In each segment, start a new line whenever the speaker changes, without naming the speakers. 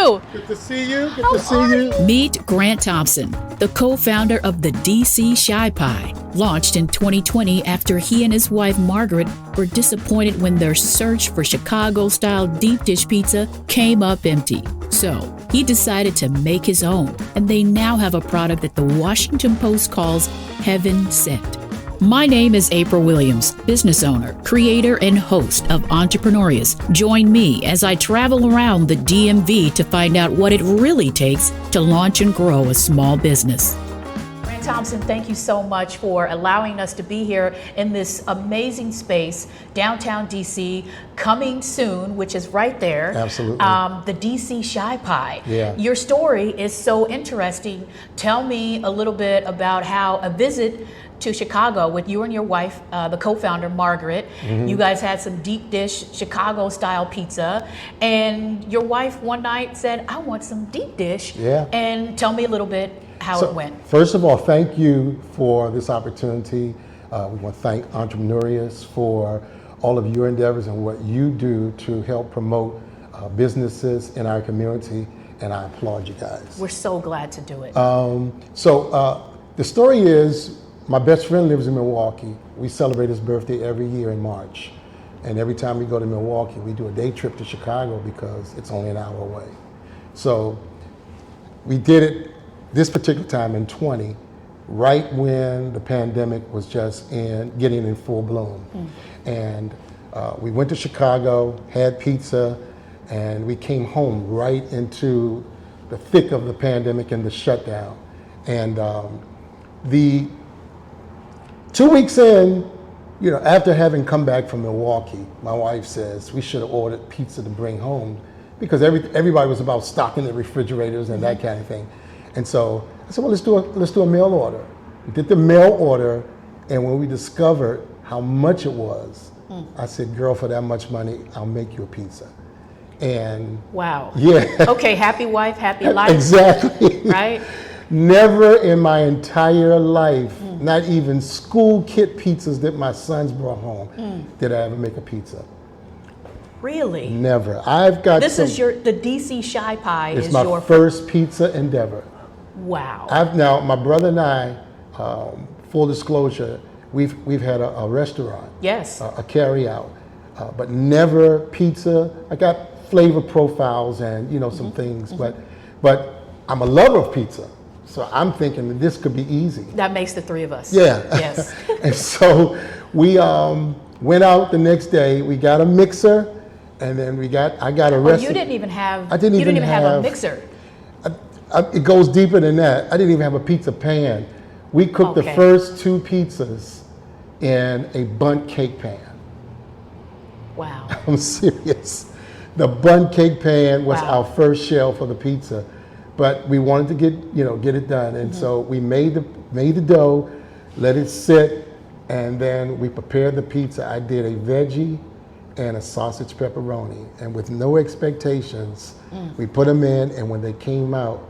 you?
Good to see you. Good
How
to see
are
you.
Meet Grant Thompson, the co-founder of the DC Shy Pie, launched in 2020 after he and his wife Margaret were disappointed when their search for Chicago-style deep dish pizza came up empty. So he decided to make his own, and they now have a product that the Washington Post calls heaven sent. My name is April Williams, business owner, creator, and host of Entrepreneurious. Join me as I travel around the DMV to find out what it really takes to launch and grow a small business.
Grant Thompson, thank you so much for allowing us to be here in this amazing space, downtown DC, coming soon, which is right there.
Absolutely.
The DC Shy Pie.
Yeah.
Your story is so interesting. Tell me a little bit about how a visit to Chicago with you and your wife, the co-founder Margaret. You guys had some deep dish Chicago style pizza, and your wife one night said, I want some deep dish.
Yeah.
And tell me a little bit how it went.
First of all, thank you for this opportunity. We want to thank Entrepreneurious for all of your endeavors and what you do to help promote businesses in our community, and I applaud you guys.
We're so glad to do it.
The story is, my best friend lives in Milwaukee. We celebrate his birthday every year in March. And every time we go to Milwaukee, we do a day trip to Chicago because it's only an hour away. So we did it this particular time in 20, right when the pandemic was just getting in full bloom. And we went to Chicago, had pizza, and we came home right into the thick of the pandemic and the shutdown. And the 2 weeks in, after having come back from Milwaukee, my wife says we should have ordered pizza to bring home because everybody was about stocking the refrigerators and that kind of thing. And so I said, well, let's do a mail order. We did the mail order, and when we discovered how much it was, I said, girl, for that much money, I'll make you a pizza. And
wow.
Yeah.
Okay, happy wife, happy life.
Exactly.
Right?
Never in my entire life, not even school kit pizzas that my sons brought home, did I ever make a pizza.
Really?
Never. I've got
This is the DC Shy Pie
It's
is
my
your
first pizza endeavor.
Wow.
Now, my brother and I, full disclosure, we've had a restaurant.
Yes.
A carry out, but never pizza. I got flavor profiles and some things, but I'm a lover of pizza. So I'm thinking that this could be easy.
That makes the three of us.
Yeah.
Yes.
And so we went out the next day. We got a mixer, and then I got a recipe.
You didn't even have.
I didn't even
have a mixer.
It goes deeper than that. I didn't even have a pizza pan. We cooked the first 2 pizzas in a bundt cake pan.
Wow.
I'm serious. The bundt cake pan was
Wow.
our first shell for the pizza. But we wanted to get it done, and so we made the dough, let it sit, and then we prepared the pizza. I did a veggie and a sausage pepperoni, and with no expectations, we put them in. And when they came out,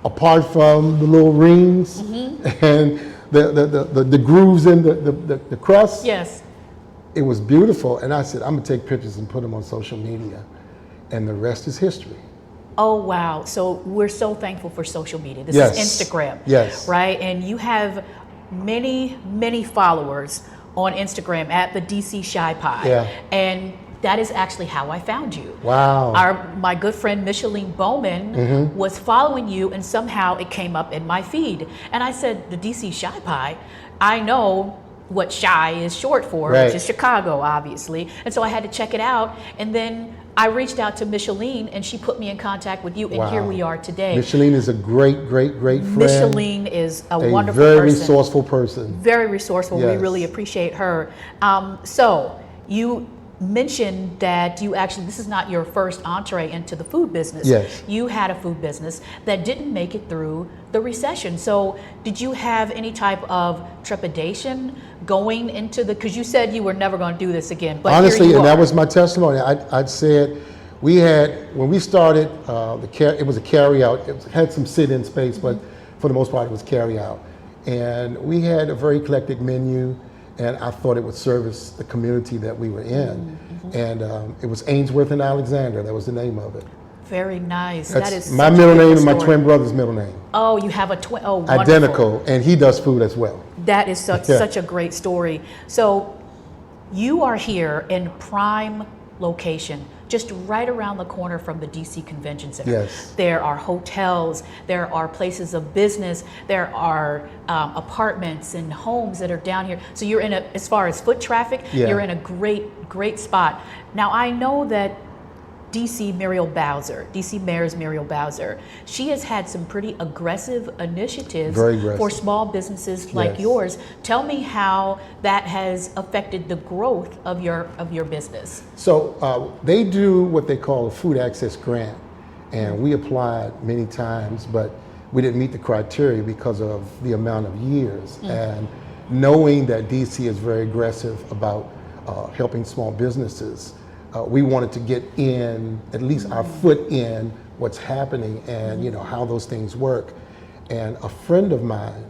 apart from the little rings and the grooves in the crust,
Yes.
it was beautiful. And I said, I'm gonna take pictures and put them on social media, and the rest is history.
Oh, wow. So we're so thankful for social media. This
Yes.
is Instagram.
Yes.
Right? And you have many, many followers on Instagram at the DC Shy Pie.
Yeah.
And that is actually how I found you.
Wow.
My good friend Micheline Bowman was following you, and somehow it came up in my feed. And I said, the DC Shy Pie, I know what shy is short for,
Right.
which is Chicago, obviously. And so I had to check it out. And then I reached out to Micheline, and she put me in contact with you, and
Wow.
here we are today.
Micheline is a great friend.
Micheline is a wonderful
very
person.
resourceful person.
Very resourceful. We
Yes.
really appreciate her. So you mentioned that this is not your first entree into the food business.
Yes.
You had a food business that didn't make it through the recession. So did you have any type of trepidation going into because you said you were never going to do this again, but
Honestly,
here you
and
are.
that was my testimony. I'd said when we started, it was a carry out. It had some sit-in space, but for the most part, it was carry out. And we had a very eclectic menu, and I thought it would service the community that we were in. And it was Ainsworth and Alexander, that was the name of it.
Very nice.
That's
That is
my
such a
middle name
beautiful
and my
story.
twin brother's middle name.
Oh, you have a twin. Oh, wonderful.
Identical, and he does food as well.
That is such,
Yeah.
such a great story. So you are here in prime location, just right around the corner from the DC Convention Center.
Yes.
There are hotels, there are places of business, there are apartments and homes that are down here. So you're in a, as far as foot traffic,
Yeah.
you're in a great spot. Now I know that DC Mayor's Muriel Bowser, she has had some pretty aggressive initiatives
Very aggressive.
for small businesses like
Yes.
yours. Tell me how that has affected the growth of your business.
So they do what they call a food access grant, and we applied many times, but we didn't meet the criteria because of the amount of years. And knowing that DC is very aggressive about helping small businesses, we wanted to get in, at least our foot in what's happening and how those things work. And a friend of mine,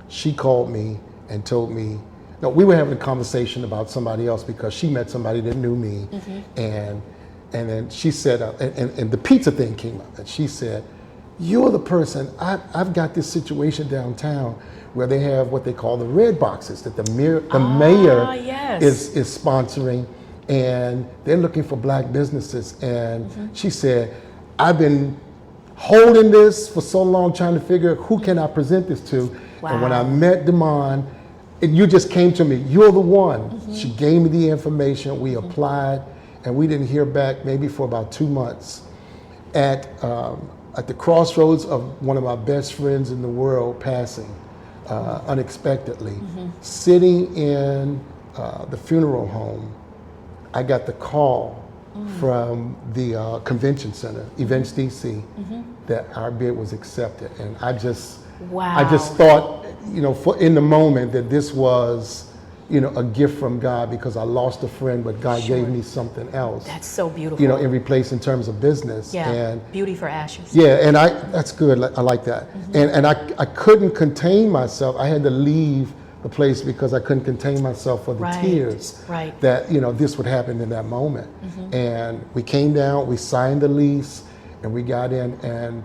she called me and told me, no, we were having a conversation about somebody else because she met somebody that knew me, and then she said, and the pizza thing came up, and she said, "You're the person. I've got this situation downtown where they have what they call the red boxes that the mayor
Yes.
is sponsoring, and they're looking for black businesses." And she said, "I've been holding this for so long, trying to figure out who can I present this to." And when I
Wow.
met Demond, you just came to me. You're the one. She gave me the information. We applied, and we didn't hear back maybe for about 2 months. At the crossroads of one of my best friends in the world passing unexpectedly, sitting in the funeral home, I got the call from the convention center, Events DC, that our bid was accepted, and I just thought, in the moment that this was, a gift from God because I lost a friend, but God gave me something else.
That's so beautiful.
In replace in terms of business.
Yeah,
And
beauty for ashes.
yeah, and that's good. I like that. And I couldn't contain myself. I had to leave the place because I couldn't contain myself for the
Right,
tears
right.
that this would happen in that moment. And we came down, we signed the lease, and we got in, and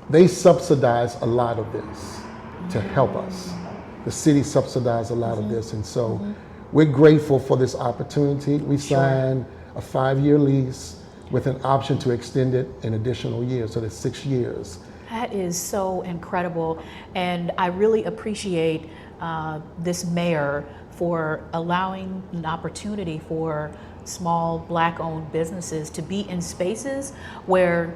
they subsidized a lot of this to help us. The city subsidized a lot of this, and so we're grateful for this opportunity. We signed a 5-year lease with an option to extend it an additional year, so that's 6 years.
That is so incredible, and I really appreciate this mayor for allowing an opportunity for small Black-owned businesses to be in spaces where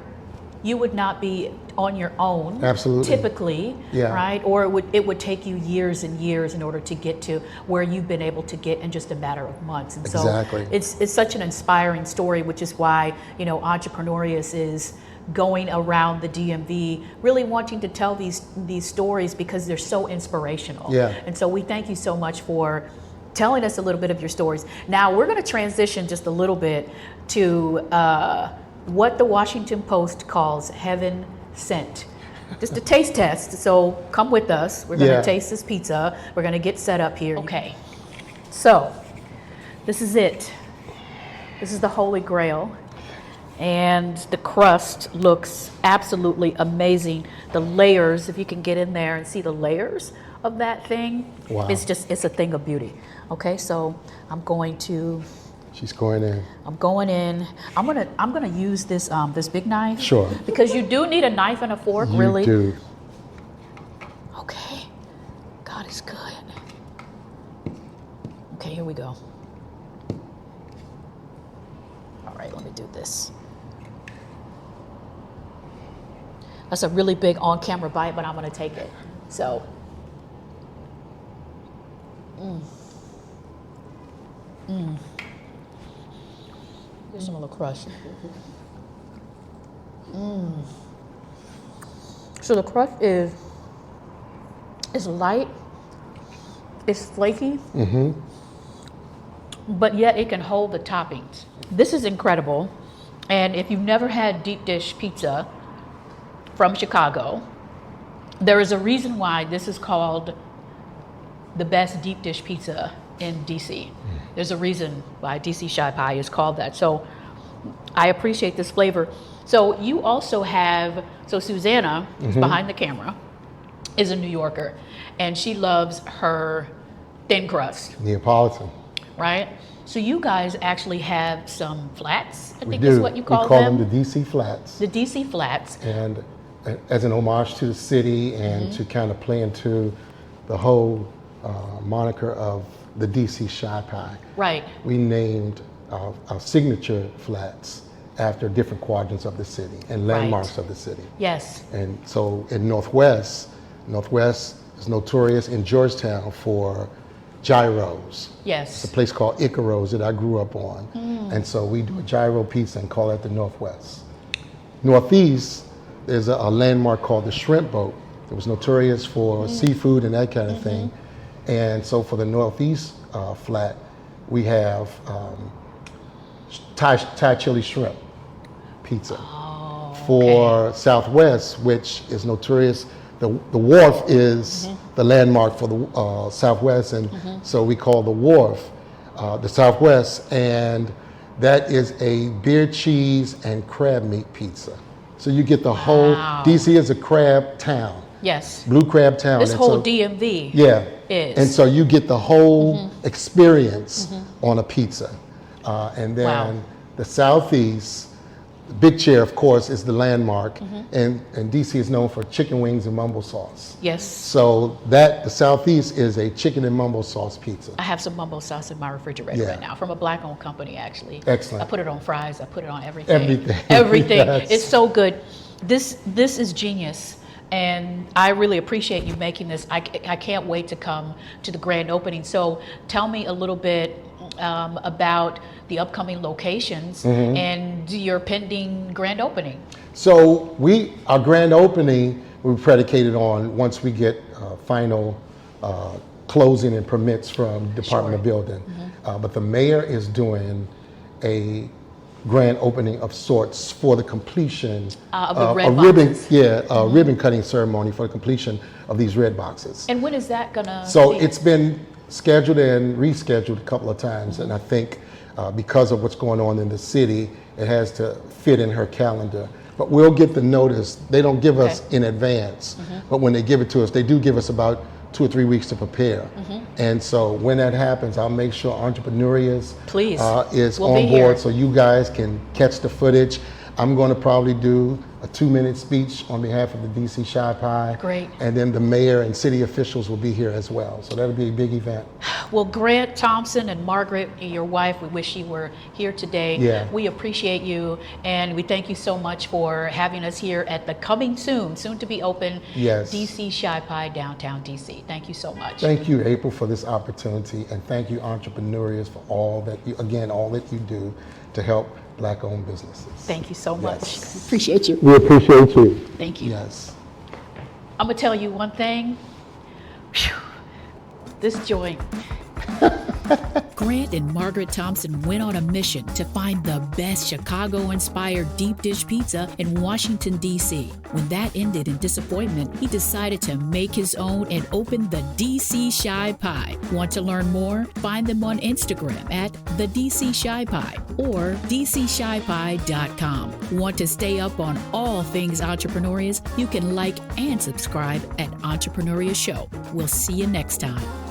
you would not be on your own.
Absolutely.
Typically,
Yeah.
right? Or it would take you years and years in order to get to where you've been able to get in just a matter of months. And
Exactly.
so it's such an inspiring story, which is why Entrepreneurious is going around the DMV, really wanting to tell these stories because they're so inspirational.
Yeah.
And so we thank you so much for telling us a little bit of your stories. Now we're going to transition just a little bit to what the Washington Post calls heaven sent. Just a taste test, so come with us. We're going to taste this pizza. We're going to get set up here. Okay, so this is it. This is the Holy Grail. And the crust looks absolutely amazing. The layers, if you can get in there and see the layers of that thing,
Wow.
it's a thing of beauty. Okay, so I'm going to
She's going in.
I'm going in. I'm gonna use this this big knife.
Sure.
Because you do need a knife and a fork,
You
really.
do.
Okay. God is good. Okay, here we go. All right, let me do this. That's a really big on-camera bite, but I'm gonna take it. So. Here's some of the crust. So the crust is light, it's flaky, but yet it can hold the toppings. This is incredible. And if you've never had deep dish pizza from Chicago, there is a reason why this is called the best deep dish pizza in DC. There's a reason why DC Shy Pie is called that. So I appreciate this flavor. So you also have, so Susanna, who's behind the camera, is a New Yorker, and she loves her thin crust,
Neapolitan.
right? So you guys actually have some flats, I
We
think
do.
is what you call
we call
them.
them the DC Flats.
The DC flats.
And as an homage to the city and to kind of play into the whole moniker of the DC Shy Pie,
Right.
we named our signature flats after different quadrants of the city and landmarks of the city.
Yes.
And so in Northwest is notorious in Georgetown for gyros.
Yes.
It's a place called Icaro's that I grew up on. And so we do a gyro pizza and call it the Northwest. Northeast, there's a landmark called the Shrimp Boat. It was notorious for seafood and that kind of thing. And so for the Northeast flat, we have Thai chili shrimp pizza. For Southwest, which is notorious, the Wharf is the landmark for the Southwest, and so we call the Wharf the Southwest, and that is a beer cheese and crab meat pizza. So you get the whole, DC is a crab town.
Yes.
Blue crab town.
This
and
whole
so,
DMV
yeah.
is.
And so you get the whole experience on a pizza. And then the Southeast, Big Chair, of course, is the landmark, and DC is known for chicken wings and mumbo sauce.
Yes.
So the Southeast is a chicken and mumbo sauce pizza.
I have some mumbo sauce in my refrigerator
Yeah.
right now from a black-owned company, actually.
Excellent.
I put it on fries. I put it on everything.
Everything.
Everything.
Yes.
It's so good. This is genius, and I really appreciate you making this. I can't wait to come to the grand opening. So tell me a little bit about the upcoming locations and your pending grand opening.
So our grand opening will be predicated on once we get final closing and permits from Department of Building. But the mayor is doing a grand opening of sorts for the completion
Of the red
ribbon,
boxes.
ribbon cutting ceremony for the completion of these red boxes.
And when is that gonna
So
be?
it's been scheduled and rescheduled a couple of times, and I think because of what's going on in the city, it has to fit in her calendar. But we'll get the notice. They don't give us in advance, but when they give it to us, they do give us about 2 or 3 weeks to prepare. And so when that happens, I'll make sure Entrepreneurias
Please.
is
We'll
on
be
board
here.
so you guys can catch the footage. I'm going to probably do a 2-minute speech on behalf of the DC Shy Pie.
Great.
And then the mayor and city officials will be here as well. So that'll be a big event.
Well, Grant Thompson and Margaret, your wife, we wish you were here today.
Yeah.
We appreciate you, and we thank you so much for having us here at the coming soon to be open,
Yes.
DC Shy Pie, downtown DC. Thank you so much.
Thank you, April, for this opportunity, and thank you, Entrepreneurias, for all that you do to help Black-owned businesses.
Thank you so much.
Yes.
Appreciate you.
We appreciate you.
Thank you.
Yes.
I'm gonna tell you one thing. Phew. This joint.
Grant and Margaret Thompson went on a mission to find the best Chicago-inspired deep dish pizza in Washington, D.C. When that ended in disappointment, he decided to make his own and open the DC Shy Pie. Want to learn more? Find them on Instagram at the DC Shy Pie or dcshypie.com. Want to stay up on all things Entrepreneurias? You can like and subscribe at Entrepreneurial Show. We'll see you next time.